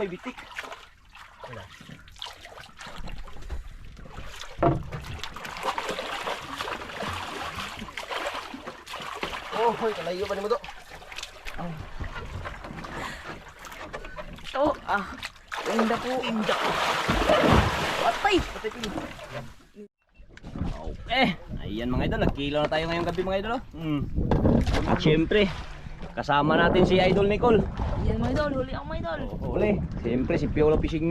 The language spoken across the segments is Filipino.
may bitik. Wala. Oh, hoy, kalayo pa ni mo to. Ito, inda po. Inda. Patay! Patay po. Okay, ayan mga idol, nagkilo na tayo ngayong gabi mga idol. At syempre, kasama natin si Idol Nicole. Yan mga idol, huli ako mga idol. Huli, syempre si Piolo Fishing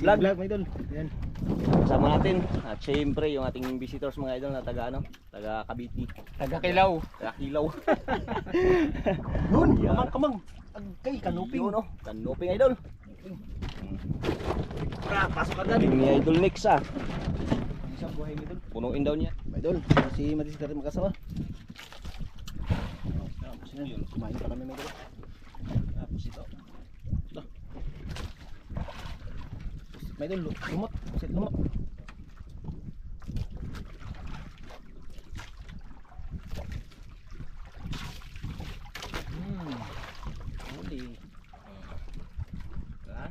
Vlog mga idol. Yan. kasama natin. At syempre yung ating visitors mga idol na taga taga Cavite, Taga Kilaw. taga Kilaw. Yun, Yan. kamang. Agkay, kanuping. Yun, oh, kanuping idol. Pasok agad. Galing ni Idol Nix ah. Isang buhay mga idol. Punuin daw niya. Mga idol, si Matis ka rin magkasama. Tapos yun, kumain pa kami mga idol. Tapos ito. Ito. Mga idol, lumot. Pusit lumot. Huli. Ha?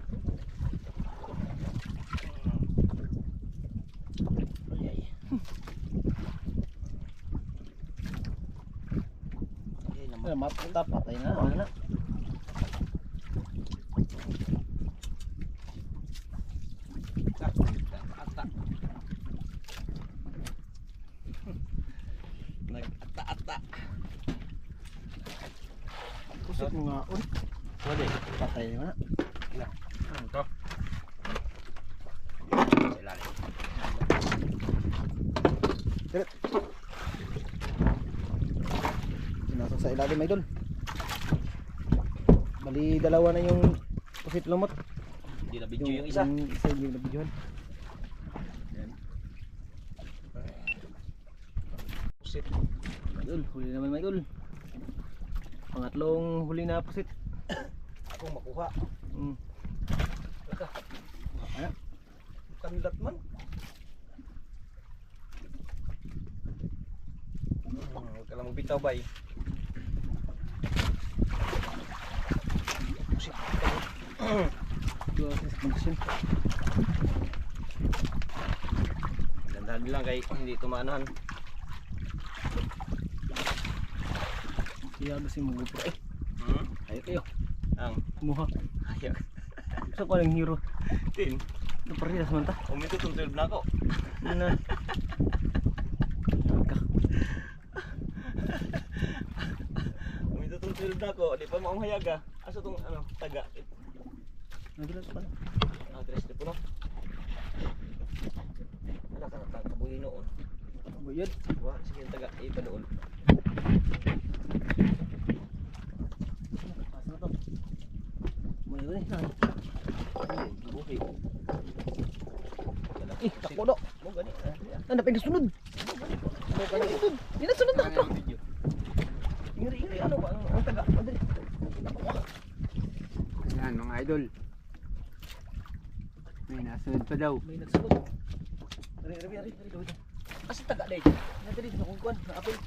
Ay. Ay, mapatay patay na. Wala na. Nag-ata-ata. Pusit mo nga. Pwede. Patay na. Ito. Sa ilalim. Diret. Pinasok sa ilalim mga idol. Bali dalawa na yung pusit lumot. Hindi na video yung isa. Yung isa yung nabidyohan. Pusit. Idol, huli naman mga idol. Pangatlong huli na pusit. Akong makuha. Laka. Ano? Kanlat man. Huwag ka lang magbitaw ba eh. Pusit. Dua sa condition. Dandahan lang kay hindi tumanahan. Siya kasi mo GoPro eh. Ayo kayo. Ang Kumuha. ayak. Sa ko lang hero. Tin. Naparila sa manta. Umito itong 12 na ako. Na. Umito itong 12 na ako. Di pa maong hayaga. Asa itong ano, taga. Nadulas pa. Ah, tres na po no. Wala ka na kabuhin noon. Buyod. Wah, sige taga. Ipa doon. Pas na to. Mali ni. Ay, gibuhi. Eh, takbo do. Mo gani. Ano pa sunod? Mo gani. Di na sunod na to. Iri ano ba ang taga? Madali. Yan mga idol. May nasunod pa daw. May nagsunod. Ari. Asa taga dai? Nadali na kung kuan, na apil.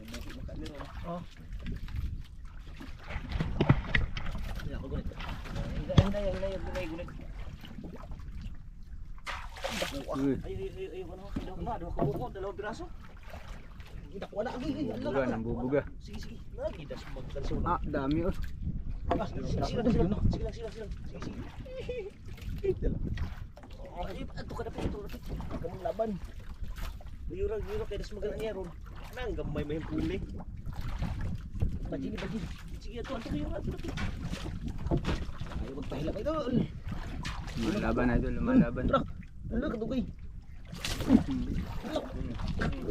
Buki mo ka meron. Oh. Ya ako gunit. Hinday gunit. Ay, ano? Daw ka buko, dalawang piraso. Kita ko na lagi. Bubuga, nambubuga. Sige. Lagi das magkansulo. Ah, dami oh. Sige. Ay, ato ka dapat ito. Kamang laban. Yurag kay das magalan niya ron. Nang gamay may huli. Bajini. Sige ato kayo ato. Ayo magpahilap idol. Lumalaban idol, lumalaban. Ano ka dugay?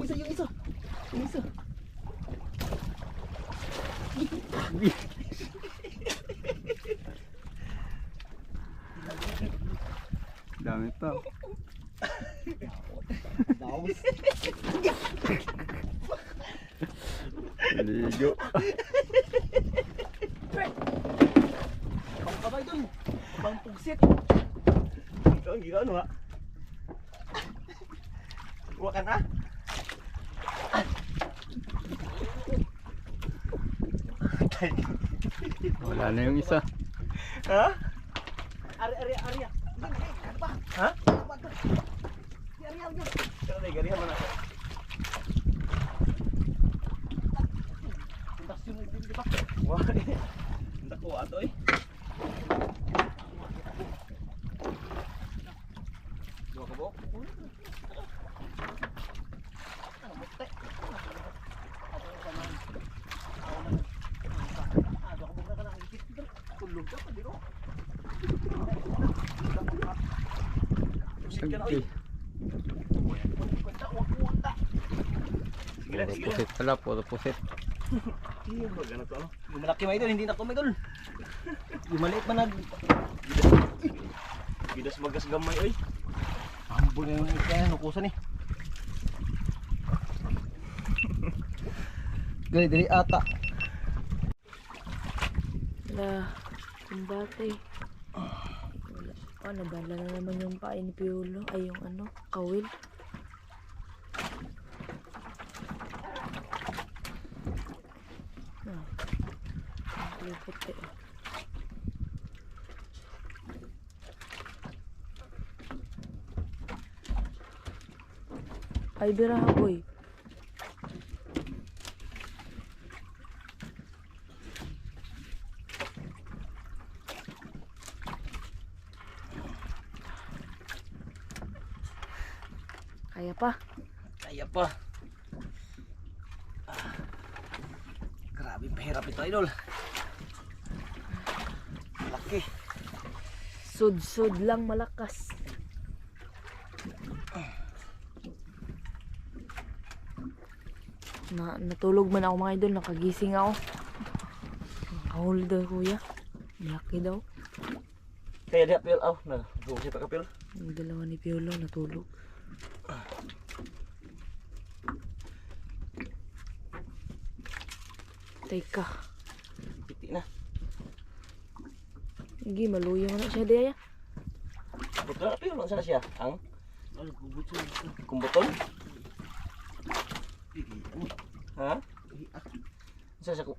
Isa. Dami pa. Daos. Ligo. Bang kabay dun. Bang pugsit. Ikaw ang ginawa ano ha? Huwag ka na? Wala na yung isa. Ha? Arya. Ano ba? Ha? Ano ba? Si Arya yun. Pero garihan man ako. Pundasyon na din, di ba? Wah. Dako ato eh. Dua ka buok. Ano, mutte. Tulog ka pa, di ko? Pusit ka na Okay. oy. Sige lang, Puro sige lang. pusit pala, puro pusit. Iya, magana to ano. Yung malaki mga idol, hindi na kumidol. Yung maliit man nag... Gidas magas gamay oy. Ambol na yung kaya, nukusan eh. Dali ata. Wala. Kumbate. Wala. Oh, nabala na naman yung pain ni Piolo. Ay, yung ano, kawil. Ah. Ang puti. Ay, biraha boy. Kaya pa. Kaya pa. Ah. Grabe pahirap ito idol. Laki. Sud-sud lang malakas. Natulog man ako mga idol, nakagising ako. Nakahuli daw kuya. Malaki daw. Kaya di apil aw na. Busi pa kapil. Yung dalawa ni Piolo natulog. Teka. Piti na. Hindi, maluya mo na siya diya. Betul apil lang sana siya. Ang Ano kubuto. kumbuton. Ha? Sa sa ko.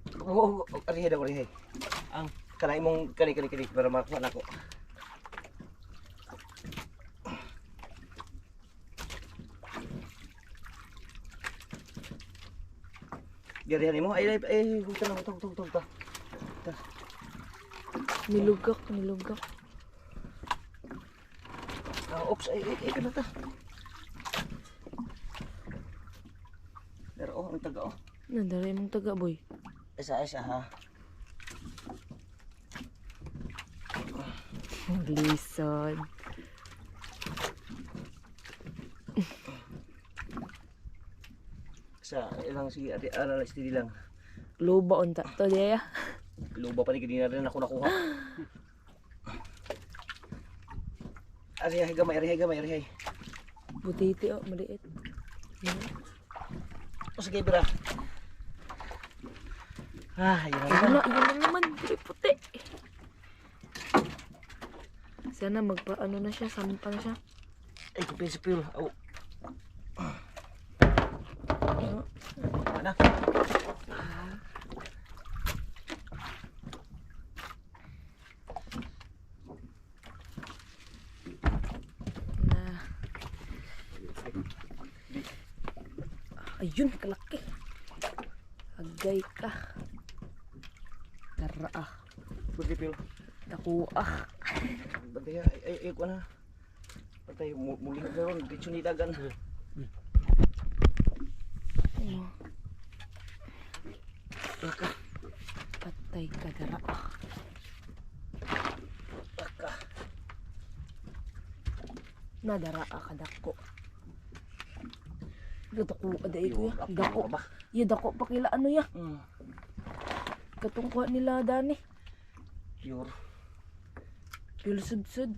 Arihe daw arihe. Ang kanay mong kani para makuha nako. Garihan mo ay hutan na hutan. Nilugak. Oops ay kana ta. Pero ang taga oh. Nandaray mong taga boy. Isa ha. Lisod. Sa ilang sige adi ara lang steady lang. Luba unta to diya. Luba pa ni kini rin ako nakuha. Arihay gamay. Butiti oh, maliit. Yan. O sige bira. Yun Ayun na naman. Puti. Sana magpa-ano na siya, sampa na siya. Ay, kupin si Pil. Oh. Ano? Mana? Na. Ayun, kalaki. Agay ka. Tara ah. Pwede Pil. Ako ah. Bantay ay ko na. Patay muli na ron. Dito ni dagan. Ano? Laka. Patay ka, tara ah. Laka. Nadara ka dako. Dako aday ko ya. Dako Dako. ba? Ya dako pa kila ano ya. Hmm. Katungkuha nila dani. Pure. Pilusud-sud.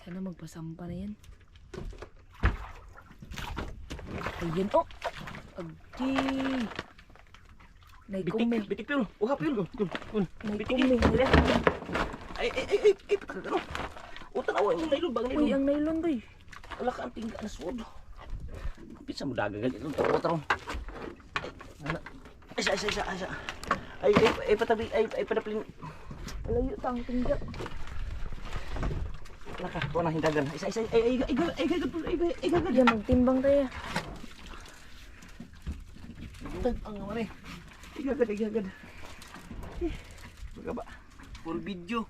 Sana magpasampa na yan. Ayan oh. Agdi. Naikumi. Bitik Pil. Uha Pil. Naikumi. Ay. Ano? Utan awa yung nailon bang Uy, nailon. ang nylon boy. Wala ka ang tingga na sword. Pizza mo daga gali ron tarong. isa. Ay patabi, ay padaplin. Layo ta ang tingga. Laka, ko na hindagan. Isa. Ay gagad. Yan, magtimbang tayo. Ang mare. Ay gagad. Baga ba? Full video.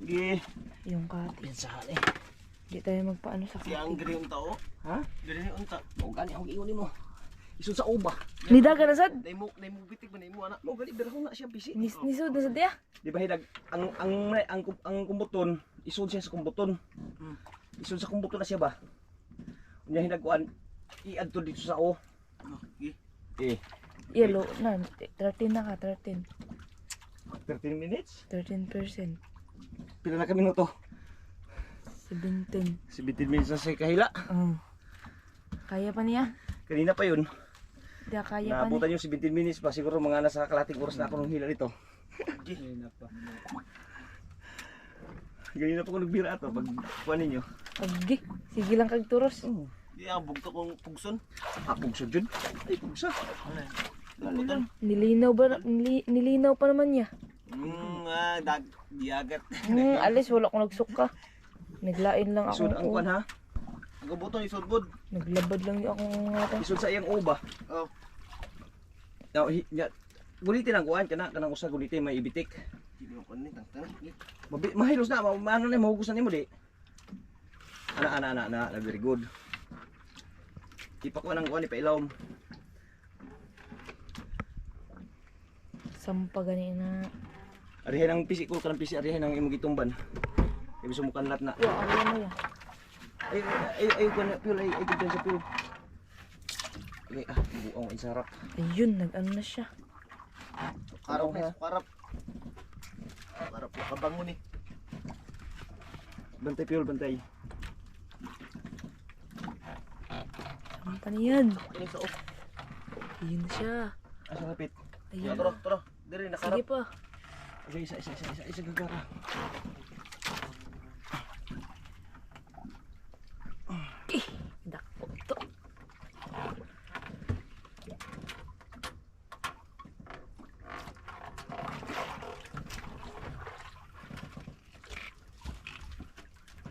Sige. Yung kati. Pinsahan eh. Di tayo magpaano sa Siya ang kati. gari unta o. Ha? Gari unta. O gani ako giiunin mo. Isun sa uba. Nidaga na sad. Nay mo bitig ba nay mo anak. Mo gali berho na siya bisi. Nisod na sad ya. Di ba hidag ang kumbuton, isod siya sa kumbuton. Isod sa kumbuton na siya ba? Unya hidag kuan iadto dito sa o. Yellow na. 13 na ka, 13. 13 minutes. 13%. Pila na ka minuto? 17. 17 minutes na siya kahila. Oh. Kaya pa niya? Kanina pa yun. Di kaya pa Naabutan niya. yung 17 minutes pa. Siguro mga nasa kalating oras na ako nung hila nito. Ayun na pa. Ganyan na pa ako nagbira ito. Pag kuha ninyo. Agi. Sige lang kag turos. Di ang bugto kong pugson. Pugson dyan? Ay pugsa. Lamutan. Nilinaw ba? Nilinaw pa naman niya. Diagat. Alis, wala ko nagsuka. Naglain lang ako. Isod ang kuhan ha. Ang kabuton isod bod. Naglabad lang yung akong ngata. Isod sa iyang uba. Oh. Now, gulitin ang kuhan. Kanang usa gulitin may ibitik. Hindi mo kunin, tangtang. Mahilos na. Ano na mahugusan nimo di. Ana. Very good. Ipakuha ng kuhan ipailawom. Sampa gani na. Arihin ang pisi ko kanang pisi arihin ang imong gitumban. Kay biso mo kanlat na. Yo, ano mo ya? Ay kuan pil ay gudyan sa pil. Ay buong insarap. Ayun, nag-ano na siya. Karap na, karap. Karap po kabang mo ni. Bantay pil bantay. Sampa niyan. Ini sa off. Ayun siya. Asa kapit. Ayun. Toro. Diri nakarap. Sige pa. Okay, isa gagara. Dako to.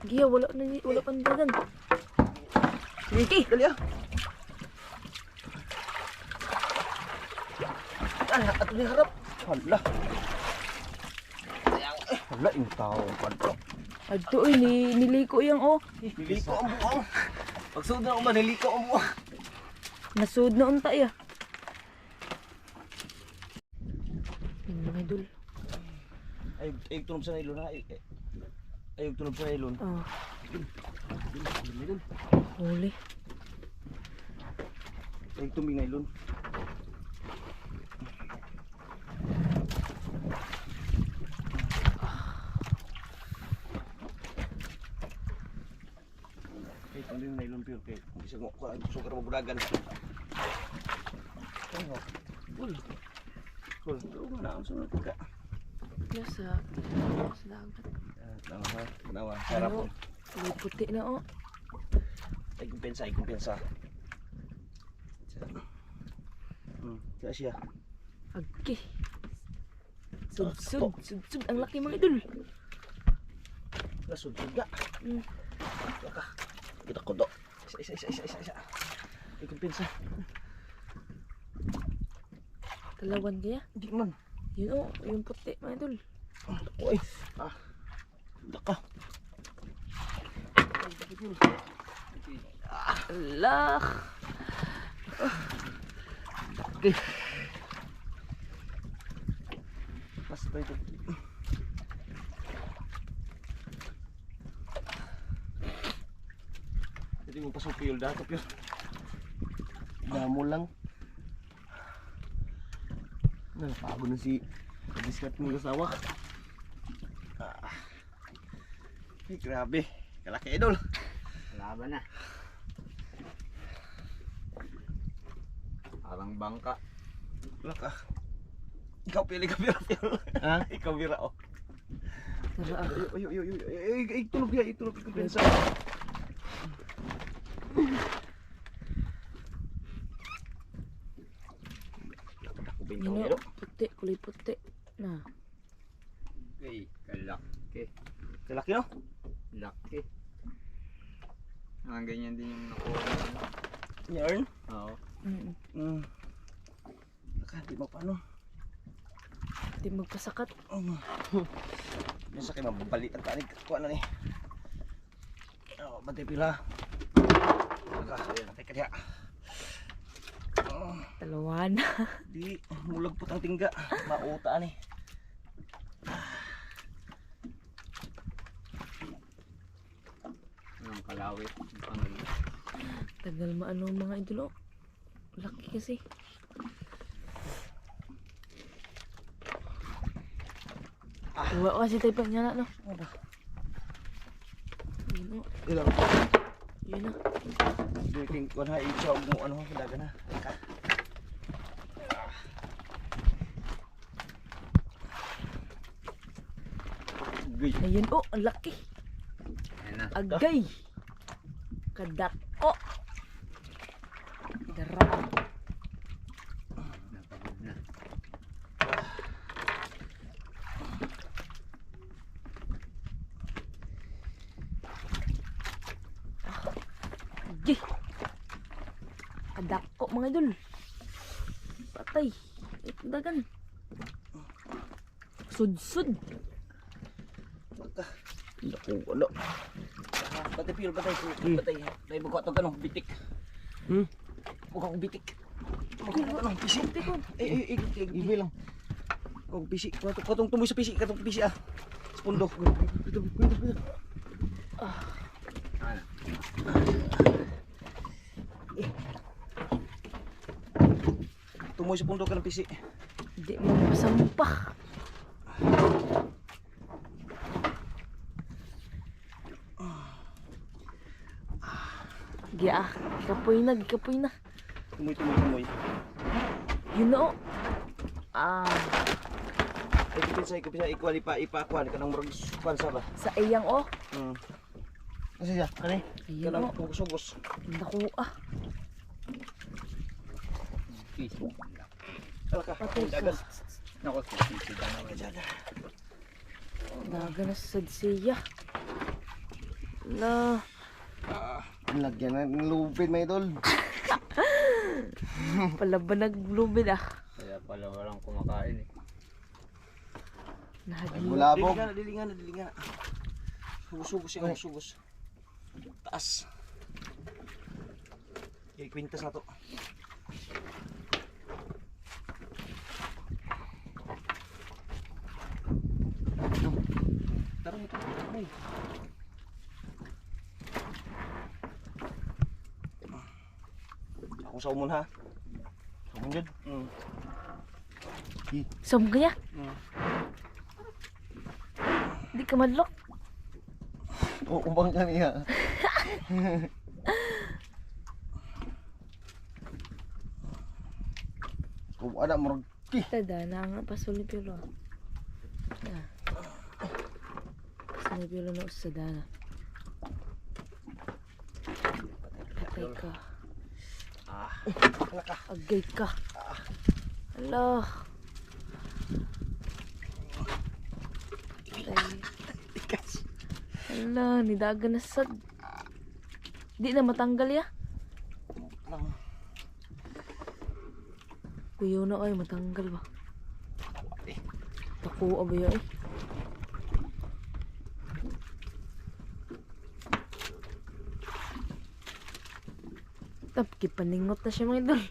Giya, wala pang dagan. Sige, Dali ah. Ato ni harap. Hala. Hala yung tao padto. adto oy niliko yang oh. Niliko ang buong. Pagsud na ako maniliko ang buong. Nasud na unta ya. Mga idol. Ay tunog sa nailon ha. Ay tunog sa nailon. Oh, Nailon. huli. Ay tuming nailon. Ay tuming nailon pure kay bisa mo ko sukar mabudagan. Cool. Pero na ang sunod ka. Sa dagat. Nawa, sarap. Ano? May puti na oh. Ay kumpensa. Kaya siya. Agi. Sudsud ang laki mga idol. Nasudod nga. Laka. Kita ko do. Isa. Ay kumpensa. Talawan kaya. Hindi man. Yun oh, yung puti mga idol. Uy. Laka. Allah. Okay. Basta ito. Jadi mo pasok piyol dato piyol. Damo lang. Napagod na si diskat mo kasawa. Ay, grabe. Kalaki idol. Laban na. Parang bangka. Laka. Ikaw pili ka pira. Ha? Ikaw pira oh. Tara ah. Ay, tulog ya, itulog ko pensa. Ako Bintaw Yun nilo. o, puti, kulay puti. Na, Okay, kalaki. Kalaki no? Laki. Mga ganyan din yung nakuha. Yarn. Oo. Naka, di mo paano. di magpasakat. Yan sa kayo mababalit ang tanig. Kuha na ni. Bantay pila. Naka, patay ka diya. Dalawa na. Di, mulag po ang tingga. Mauta ni. Anong kalawit. Ang pangalawa. Tagal maano mga idol o. Laki kasi. Uwa kasi tayo pa niya na, no? Ano? Yun o, Ilang po. yun na. Drinking ko na. Ichaw mo ano. Daga na. Naka. Gay. Ayun o, ang laki. Ayan na. Agay. Kadako. Darang. Napagod na. Di. Kadako mga idol. Patay. Ito dagan. Sud-sud. Naku, wala. Batay pila, batay. Batay. Dahil magkuha ito ganong bitik. Huwag akong bitik. Magkuha ito ganong pisi. Ibi lang. Huwag pisi. Katong tumoy sa pisi. Katong pisi ah. Sa pundo. Ano? Tumoy sa pundo ka ng pisi. Di mo masampah. Giya, kapoy na, kapoy na. Tumoy. Yun na o. Ah, Ikupin sa ikwal, ipa-akwan. Kanang murag kwan sa ba? sa iyang o. Kasi siya, kani? Ayun Kanang o. sugos. Naku ah. Fish. Kala ka, Patay ka. dagan. Naku, fish. Daga na sa siya. La. Lagyan na ng lupin, may idol. Palaban naglubid ah. Kaya pala walang kumakain eh. Nahagilap. Bulabog. Dilingan na. Sugos yung sugos. Taas. Ikwintas na to. Tarong ito. Ay. Ako sa umon ha. Sa umon dyan. Som kaya? Di ka madlok. Ubang ka niya. Kung ada mo Tada na nga pasol ni Piolo. Ah. Pasol ni Piolo na sa dana. Patay ka. Agay ka. Ala. Patay. Ala, nidagan na sad. Di na matanggal ya. Kuyo na ay matanggal ba? Takuha ba yan eh? Tap, kipaningot na siya mga idol.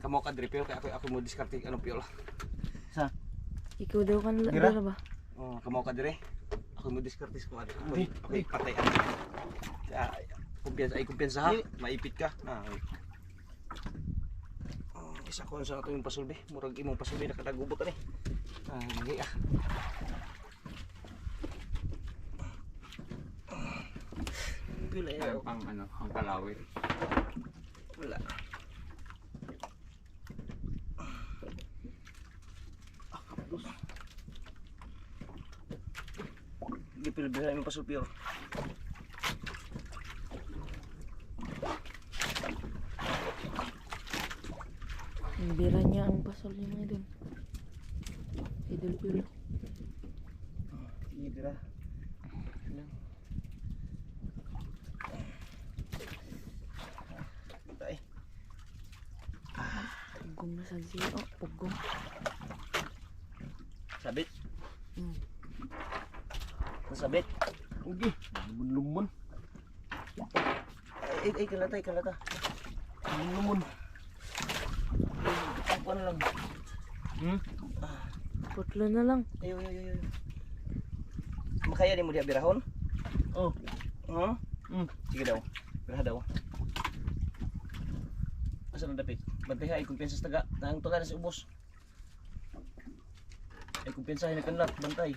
Kamu ka diri pero kaya ako mo diskarte anong piola. Ikaw daw ka Dira? nila ba? Oh, kamu ka diri. Ako mo diskarte ko ano. Okay, patay. Kumpiyansa ha. Maipit ka. Isa ko sa ato yung pasulbi. Murag imong pasulbi nakadagubot ani. Lagi ah. Pila Kaya pang ano, ang kalawit. Wala. Kapdos. Gipil-bila yung pasulpiro. Nabira niya ang pasol niya mga idol. Idol Piolo. Sige, tira. Lang. Tay. Pugong na sa zero. Pugong. Sabit. Hmm. Nasabit. Ugi. Lumon. Ay, kalata, kalata. Lumon. Ako na lang. Putlo na lang. Ayo. Makaya ni mo dia birahon? Oh. Huh? Sige daw. Birah daw. Asa na dapit? Bantay ay kumpensa sa taga. Nang tuga na si ubos. Ay kumpensa na kanlat, bantay.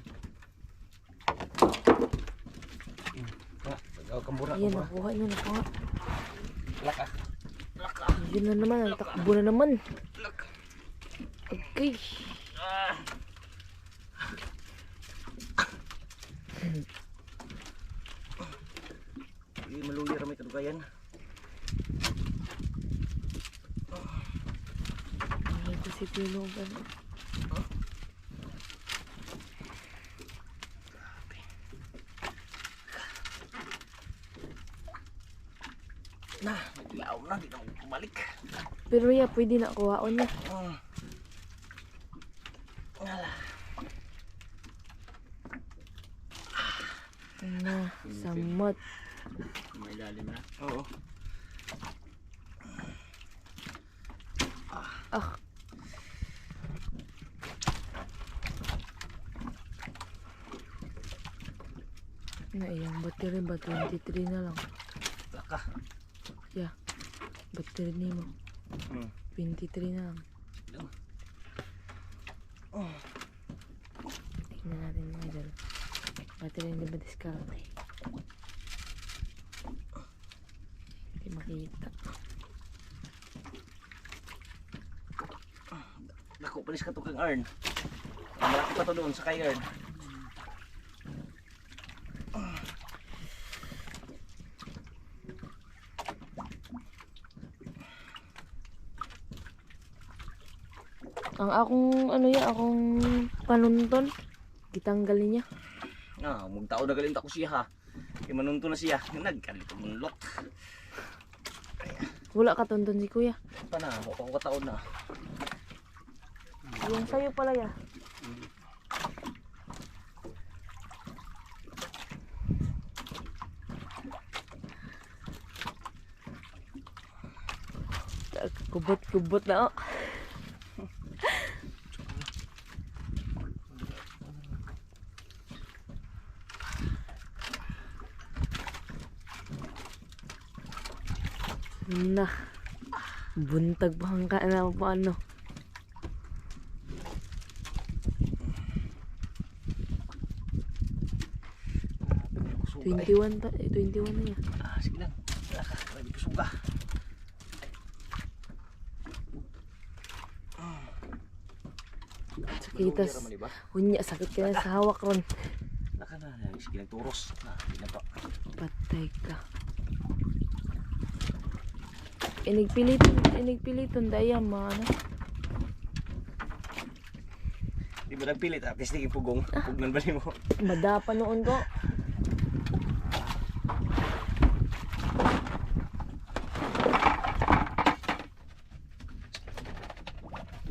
Tagaw kambura. Ayan, nakuha niya, nakuha. Laka. Yun na naman, ang takbo na naman. Okay. Hindi maluya ramay kadugayan. Ay, ito si Piolo ba? Nah, naglaom na, di na mo bumalik. Pero ya, pwede na kuhaon niya. Ngala. Na, samot. May lalim na. Oo. Ah. Na iyang battery ba 23 na lang. Laka. Yeah. Battery ni mo 23 na lang. Tingnan natin mga idol. Battery hindi ba discount eh? Hindi makita. Dako palis ka to kang Arn. Malaki pa to doon sa kay Arn. Ang akong ano ya, akong panunton, gitanggalin niya. Magtao na galing ako siya ha. Imanunto na siya. Nagkalit munlot. Wala ka tunton si kuya. Pa na, ako kataon na. Yung sayo pala ya. Kubot-kubot na oh. Nah, buntag pa hangka na paano. Suga, 21 na yan. Sige lang. Lagi ko suga. Sakitas. Hunya, sakit ka na sa hawak ron. Naka na. Sige lang turos. Hindi na pa. Patay ka. Inigpiliton daya mana. Di ba nagpilit ha? Testing yung pugong. Pugnan ba mo? Madapa noon ko.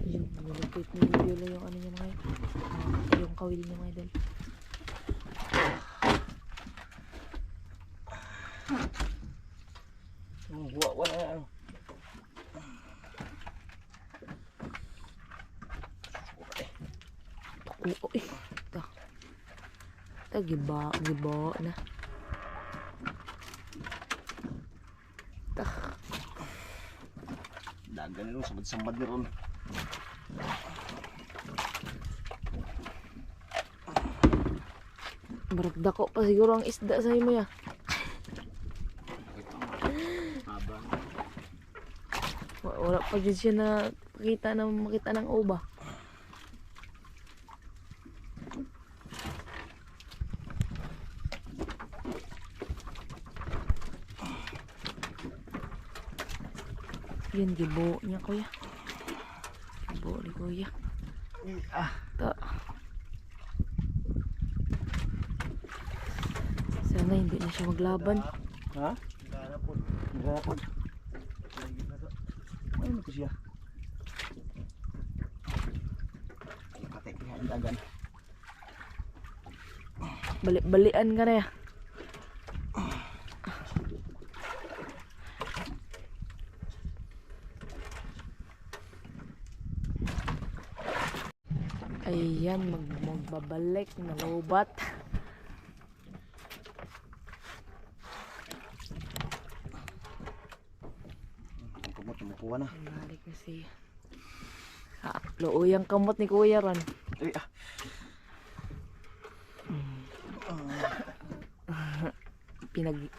Yun, nilipit ni Viola yung ano niya mga yung kawil niya mga idol. Wala ano. Oo eh. Giba na. Dagan nilo samad-samad ni ron. Maragdako pa siguro ang isda sa imo ya. Haba. Wala pa dyan siya na makita ng uba. Yan, gibo niya kuya. po ni kuya. Ah. Ta. Sana hindi na siya maglaban. Ha? Gana po. Gapon. Lagi na to. Ano ko siya? Patay ko yan dagan. Balik-balian ka na ya. Ayan, magbabalik na lobat. Ang kumot tumukuha na. Balik na siya. Looy ang kamot ni kuya ron. Ay ah.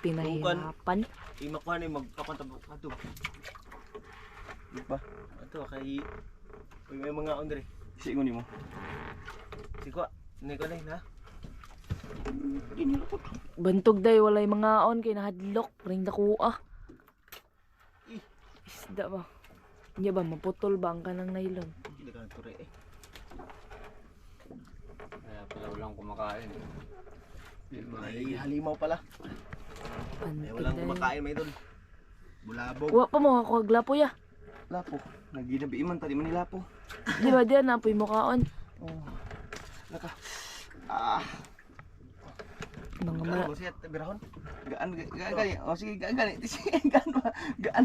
Pinahirapan. Imakuha na yung magpapantabok ka to. Di ba? Ito kay... May mga andre. Siingon mo. Siko, hindi ko na ha? Inilapot. Bantog day walay mga on kay nahadlok ring dakuha. Isda ba? Nya ba maputol ba ang kanang nylon? Hindi ka naturi eh. Kaya pala walang kumakain. Ay, halimaw pala. May Bantog walang day. kumakain may idol. Bulabog. Wa pa mo ako aglapo ya. Lapo. Naginabi man tadi man ni lapo. Di ba diyan napoy mo kaon? Oh. Laka. Ah. Mga Ano mo siya, birahon? Gaan gani. Oh sige gaan gani. Gaan ba? Gaan.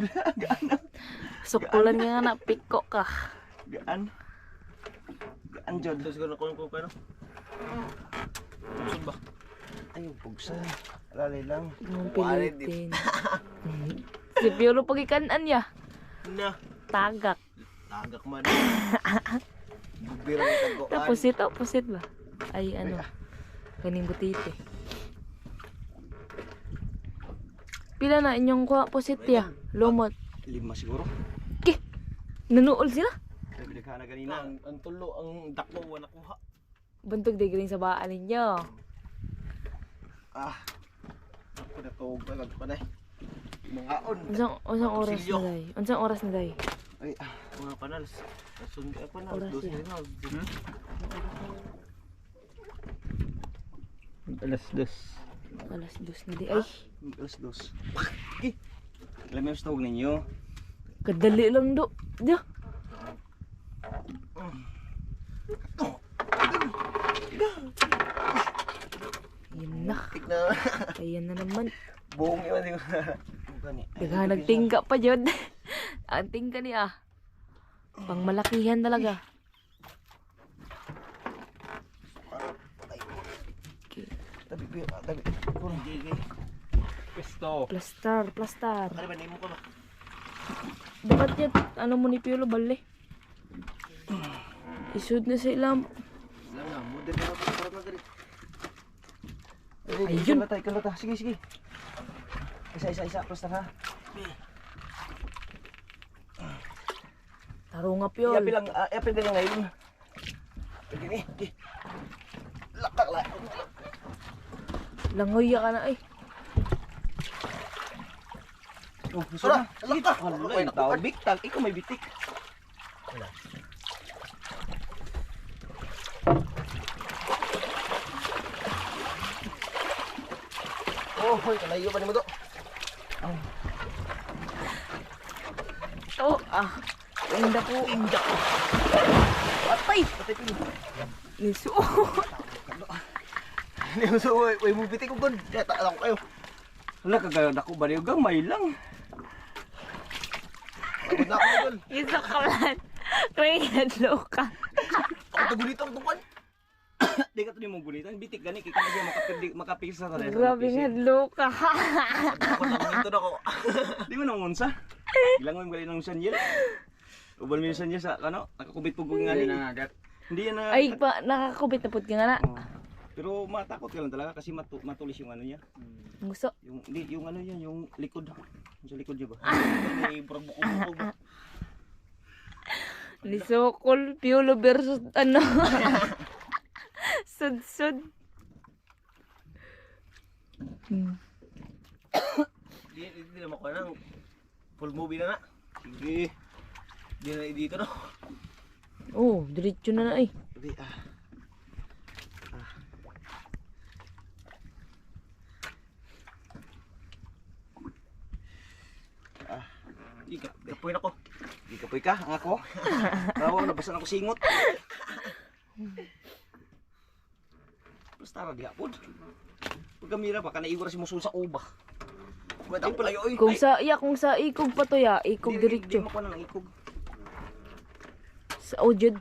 sukulan nga na piko ka. Gaan. Gaan jod. Tapos ko na kung ano? Pusod ba? Ay, pugsa. Alali lang. Yung Wala, pilitin. Si Piolo pagikanan ya. Na. Tagak. Tagak man. Bubira mo tagoan. Pusit ba? Ay ano. Kaning butite. Pila na inyong kuha pusit ya? Lumot. 5 siguro. Nanuol sila? Sabi ka na ganina. Ang tulo, ang dako, wala nakuha. Bantog di galing sa baan ninyo. Ah. Ako na to pa na. Mga on. Unsang oras na day? Unsang oras na day? Ay, ah. Mga panals. Sundi ako na. Oras Dos yan. na. Alas dos. Alas 2 na di. Ay, Alas 2. Okay. Alam mo yung stawag ninyo. kadali lang do. Diyo. Yan na. Tigna. Ayan na naman. Buong iwan yung gani. Nagtingka pa dyan. Ang tingka niya. Pang malakihan talaga. Okay. Tabi. Kurang. Pesto. Plastar. Ano ba, name mo ko ba? Dapat yan, ano mo ni Piolo, bali. Isud na sa ilam. Lang nga, modern na ako. Parang nagari. Ayun. Kalata. Sige. Isa, plastar ha. Taro nga, Piol. Iapin lang ngayon. Gini. Lakak. Langoy ka na, ay. Oh, sura. Sige. Wala, tao bigtag. Ikaw may bitik. Wala. Oh, hoy, kalayo pa ni mo to. Oh, Inda po. Patay. Niso. Hindi mo so, way mo bitik ko god. Kaya talang kayo. Wala kagaya ako ba niyo gamay lang. Pagod na ako, idol. Isa ka man. Kaya ka. Ako tagunitang tukan. Di ka to ni mong gunitan. Bitik gani. Kaya ka makapisa sa rin. Grabe hadlo ka. Ako nagunito na ako. Di mo nangunsa. Ilang mo galing ng sanyel. Ubal mo yung sanyel sa ano. Nakakubit po nga Hindi ni. nangagat. Hindi yan na. Ay, nakakubit na pud ka nga na. Oh. Pero matakot ka lang talaga kasi matulis yung ano niya. Gusto. Yung ano niya, yung likod. Yung sa likod niya ba? May parang buko-buko ba? Nisokol, Piolo versus ano. Sud. Hindi naman ko na. Full movie na na. Sige. Hindi na dito no. Oh, diretso na na eh. Hindi ah. Kapoy na ko. Di kapoy ka, ang ako. Rawa, nabasan ako singot. Basta ra di hapon. Pagkamira baka naiwara si musul sa uba. Ba't ang palayo oy? Kung sa ikog pa to ya, ikog Di diretso. mo pa nang ikog. Sa ojud.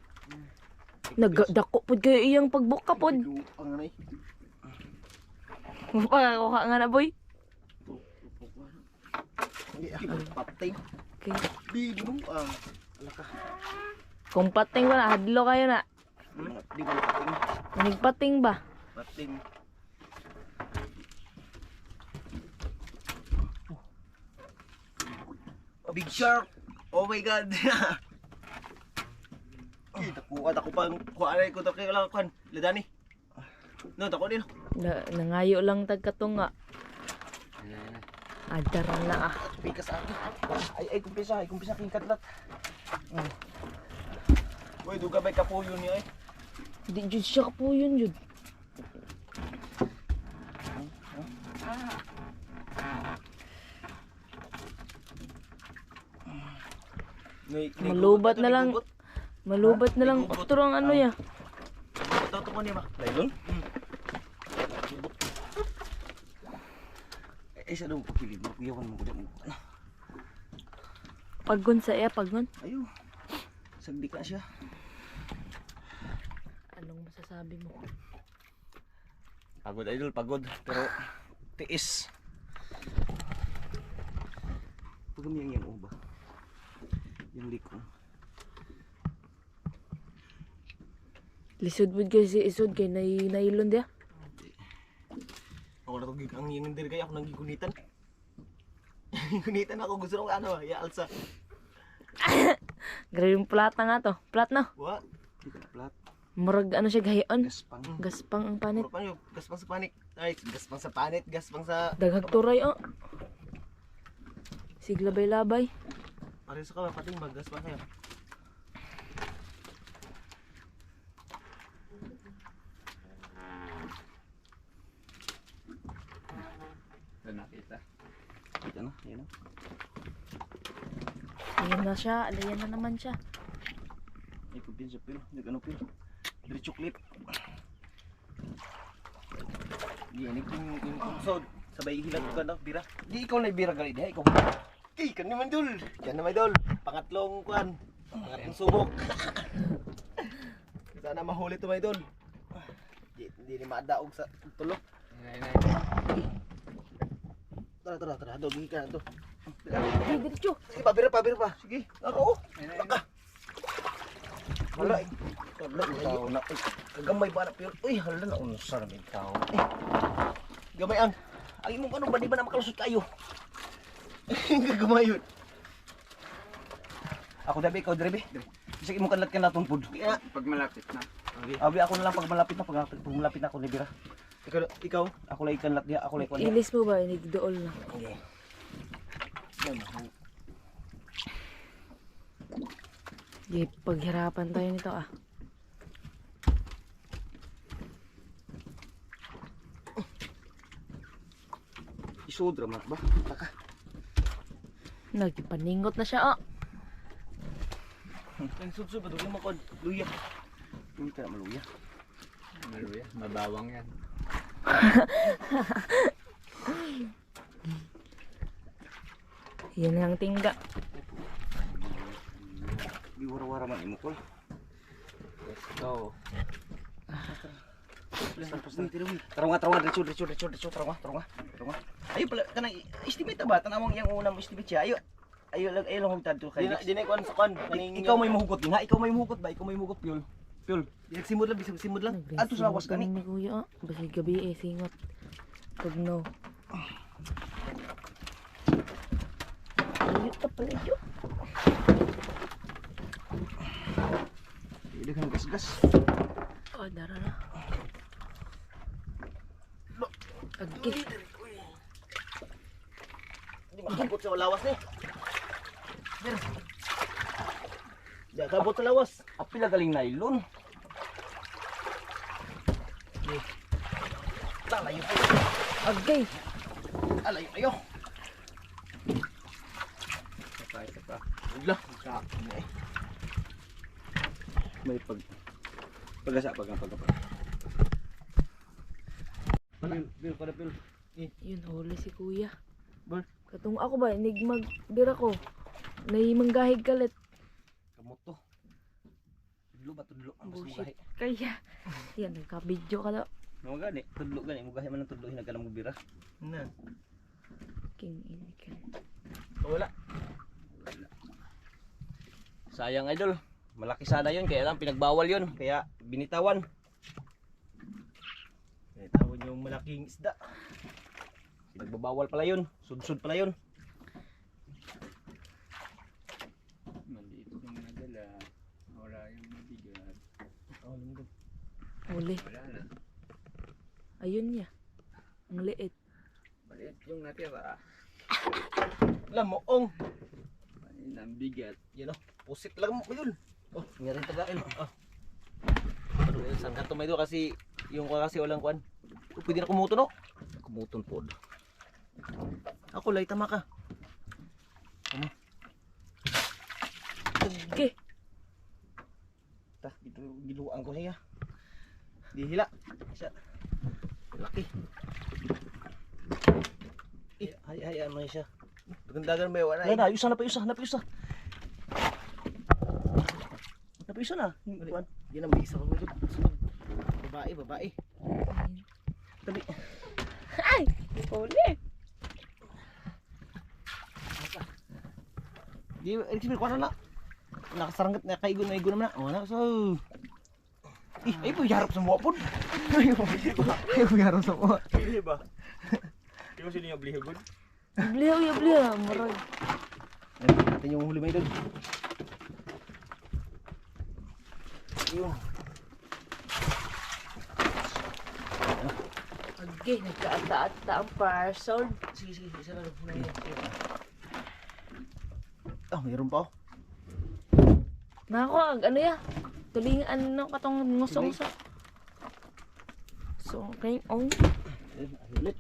Nagdako pod kayo iyang pagbuka pod. Ang nanay. Pakakuha nga na boy. Hindi ah. Patay. Okay. Bibi mo ang alaka. Kung pating ba na, hadlo kayo na. Di ba nakating? Nagpating ba? Pating. Big shark. Oh my god. Nakuha ako pang kuha ko to kay lang kan. Ladani. No, tako din. Nangayo lang tagkatunga. Adaran na ah. Pikas aki. Ay kumpisa king katlat. Boy, duga bay kapuyo niya eh. Di jud siya po yun jud. Malubat na lang. Malubat na lang pagturo ang ano ya. Ito ko niya ba? Laylon? Eh sa dong pagpili mo, yawan mo gud mo. Paggon sa iya, paggon. Ayo. Sagdi ka siya. Anong masasabi mo? Pagod idol, pagod. Pero tiis. Pagamiyang yang uba. Yung liko. Lisod mo kayo si isod kay nailon dia. Ako na to ang yung diri kay ako nang gigunitan. Gigunitan ako gusto ko ano, ya alsa. Grabe yung plata nga to. Plat na. Wa. Di ka plat. Murag ano siya gahion. Gaspang. Gaspang ang panit. Puro pa yo, gaspang sa panik. Ay, gaspang sa panit, gaspang sa Daghag turay oh. Siglabay-labay. pare sa ka pating bag gaspang kayo. Ito nakita. Yan na, yan na. Ayan na siya. Alayan na naman siya. Ay, pagpin sa pil. Nag-ano pil. Diretso clip. Di ani yung sod sabay hilat ko na bira. Di ikaw na ibira gali diha, ikaw. Kan naman dul. Yan naman dul. Pangatlong kuan. Pangatlong subok. Sana mahuli to may dul. Hindi ni madaog sa tulok. Tara, dogi ka na to. Ay, diretso. Sige, pabira pa. Sige, ako. Baka. Wala eh. Wala, Tao na. Ay, kagamay ba na pero. Uy, hala na. unsa na may tao. Gamay ang. Ay mo ano ba di ba na makalusot kayo? Gagamay yun. Ako dabi, ikaw dabi. Sige mo kanlat ka na itong food. Kaya, Pag malapit na. Abi ako na lang pag malapit na ako ni Bira. ikaw. Ako lang ikanlat diha, ako lang ikanlat. Ilis mo ba? Nigdool na. Okay. Di, paghirapan tayo nito ah. Isudra man ba? Taka. Nagpaningot na siya ah. Ang sudsud ba doon mo kon? Luya. Hindi ka na maluya. Maluya. Mabawang yan. Yan ang tingga. Di wara-wara man imo kol. Let's go. Tarong diretso, tarong. Ayo pala kanang estimate ba tanawang yang unang estimate siya. Ayo lang hugtad to kay. Di na kon sa kon. Ikaw may mahugot din ha, ikaw may mahugot ba? Ikaw may mahugot pyol. Pyol. Simod lang, bisag simod lang. Ato sa lawas kani. Ni kuya ah. Basi gabi eh, singot. Tugno. Ayot ka pala yun. Hindi ka gas. Oh, dara na. Agkit. Di makabot sa lawas ni. Di kabot sa lawas. Apil na galing nylon. Lalayo po. Agay. Alayo. Isa pa. Wala. May pagasa pag. Pil, kada pil. Yun, huli si kuya. Bar. Katong ako ba, magbira ko. Naimang kalit. Kamot to. Tudlo ba tudlo? Ang Bullshit. mugahi. Kaya. Yan, nagka-video ka daw. Mga gani, tudlo gani. Mugahi man ang tudlo. Hinagalang mo bira. Na. King inikan. Wala. Sayang idol. Malaki sana yun. Kaya lang pinagbawal yun. Kaya binitawan. Tawon yung malaking isda. Nagbabawal pala yun. Sudsud pala yun. Maliit yung nadala. Wala yung mabigat. Huli. Wala na. Ayun niya. Ang liit. Maliit yung natira. Alam mo, ong. Ayun ang bigat. Yan o. Pusit lang mo yun. Oh, nga rin tagain. Oh. Ano yun? Saan ka tumaydo kasi yung kasi walang kuan. Pwede na kumuton o. Kumuton po. Ako lay tama ka. Agay. Ta, dito giluan ko siya. Di hila. Siya. Laki. Hay ano siya. Dagan ba wala? Ay na, yusa na pa yusa. Napayusa na. Kuan. Yan ang isa ko dito. Sunod. Babae. Tabi. Ay! Huli. Di expect ko na. Nakasaranggat na kaigo naman na. Oh na so. Ay po yarap sa mo pod. Ay po yarap sa mo. Di ba? Di mo sino yung blihagod? Yablihaw. Marag. Ito yung huli may doon. Yung Agay. Nagkaata-ata ang parcel. sige, isa lang. Ah, mayroon pa oh. Nako, ano ya? Tulingan ano katong ngusong sa. So, okay, Ulit.